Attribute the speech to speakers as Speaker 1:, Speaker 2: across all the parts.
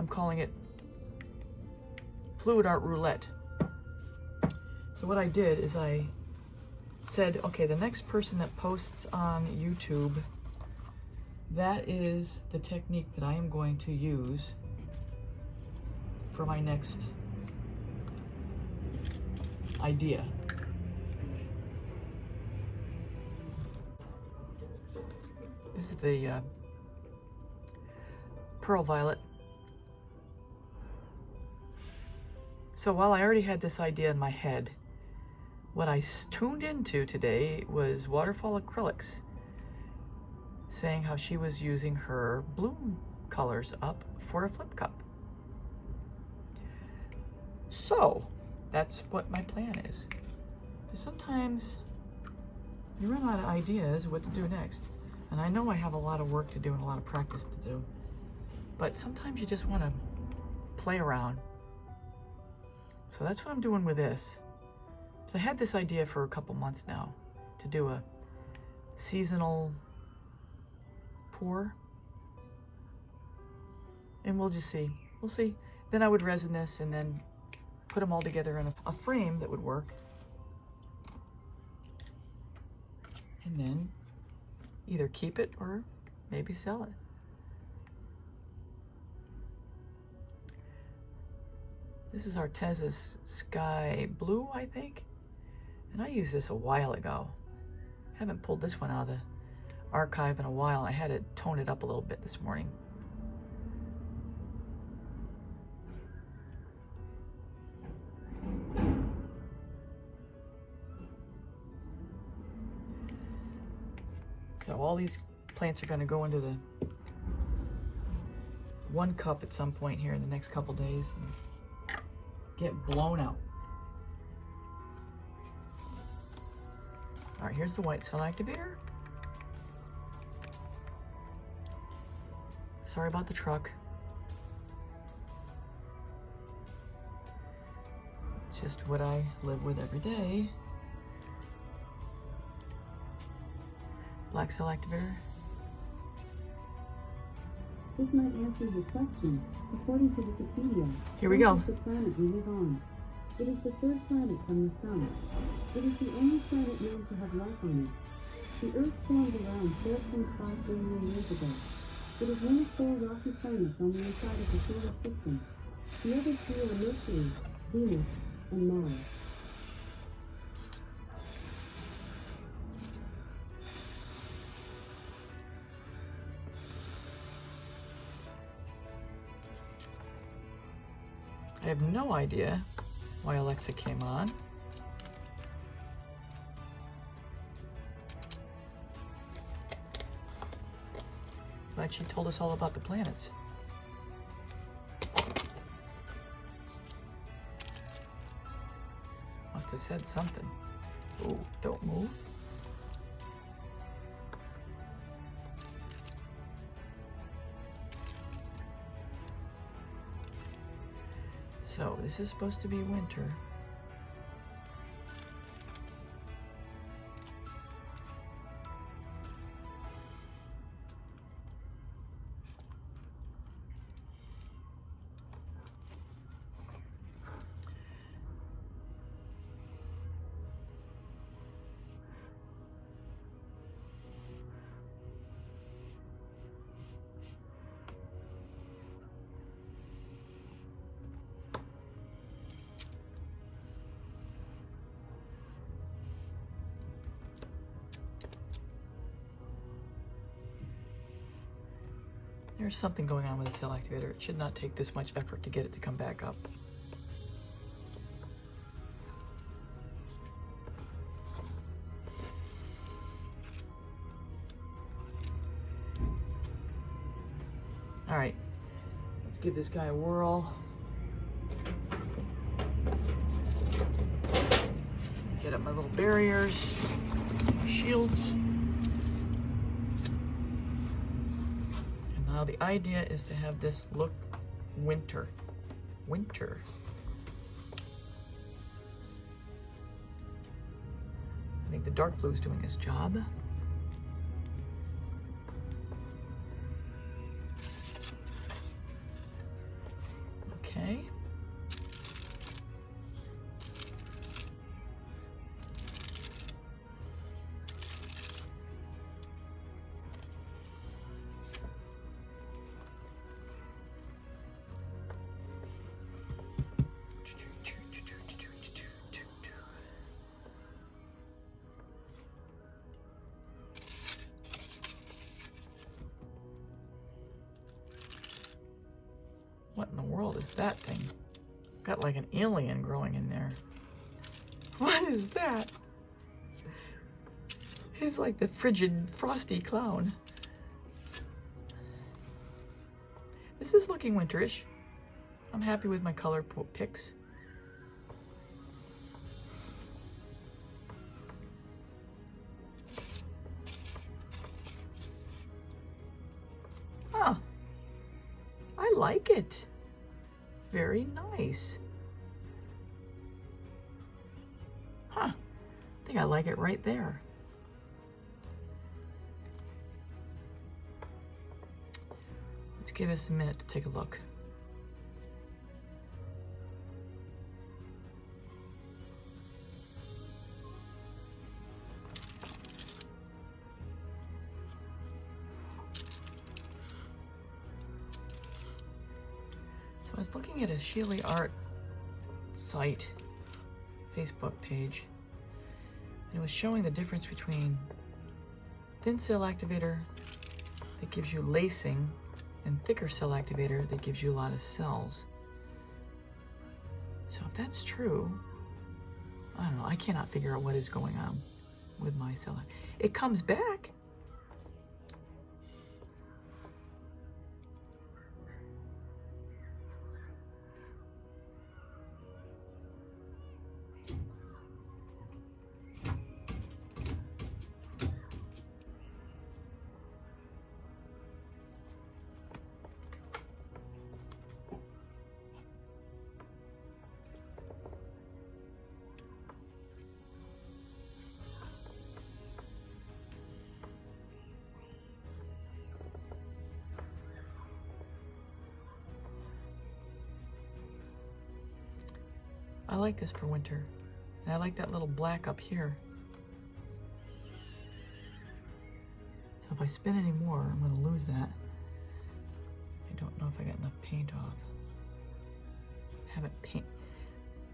Speaker 1: I'm calling it Fluidart Roulette. So what I did is I said, okay, the next person that posts on YouTube, that is the technique that I am going to use for my next idea. This is the Pearl Violet. So while I already had this idea in my head, what I tuned into today was Waterfall Acrylics, saying how she was using her bloom colors up for a flip cup. So that's what my plan is. Sometimes you run out of ideas what to do next. And I know I have a lot of work to do and a lot of practice to do, but sometimes you just want to play around. So that's what I'm doing with this. So I had this idea for a couple months now to do a seasonal pour. And we'll just see. We'll see. Then I would resin this and then put them all together in a frame that would work. And then either keep it or maybe sell it. This is Arteza's Sky Blue, I think. And I used this a while ago. Haven't pulled this one out of the archive in a while. I had to tone it up a little bit this morning. So all these plants are going to go into the 1 cup at some point here in the next couple days and get blown out. All right, here's the white cell activator. Sorry about the truck. It's just what I live with every day. Black cell activator.
Speaker 2: This might answer your question. According to Wikipedia,
Speaker 1: here we go.
Speaker 2: Earth is the planet we live on. It is the 3rd planet from the Sun. It is the only planet known to have life on it. The Earth formed around 4.5 billion years ago. It is one of 4 rocky planets on the inside of the solar system. The other 3 are Mercury, Venus, and Mars.
Speaker 1: I have no idea why Alexa came on. But she told us all about the planets. Must have said something. Oh, don't move. So this is supposed to be winter. There's something going on with the cell activator. It should not take this much effort to get it to come back up. All right, let's give this guy a whirl. Get up my little barriers, shields. Now the idea is to have this look winter. Winter. I think the dark blue is doing its job. Okay. What in the world is that thing? Got like an alien growing in there. What is that? He's like the frigid, frosty clown. This is looking winterish. I'm happy with my color picks. Huh. I like it. Very nice. Huh. I think I like it right there. Let's give us a minute to take a look. So I was looking at a Fluidart site, Facebook page, and it was showing the difference between thin cell activator that gives you lacing and thicker cell activator that gives you a lot of cells. So if that's true, I don't know, I cannot figure out what is going on with my cell. It comes back. I like this for winter. And I like that little black up here. So if I spin any more, I'm gonna lose that. I don't know if I got enough paint off.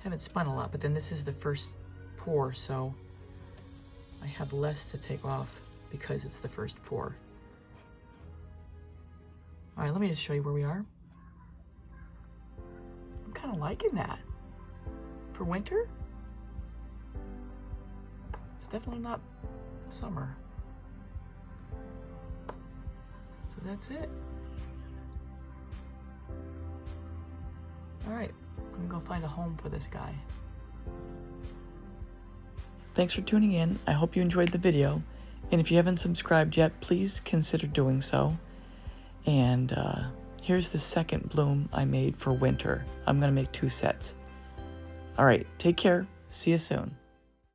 Speaker 1: Haven't spun a lot, but then this is the first pour, so I have less to take off because it's the first pour. All right, let me just show you where we are. I'm kind of liking that. For winter, it's definitely not summer. So that's it. All right, let me go find a home for this guy. Thanks for tuning in. I hope you enjoyed the video. And if you haven't subscribed yet, please consider doing so. And here's the second bloom I made for winter. I'm gonna make 2 sets. All right, take care. See you soon.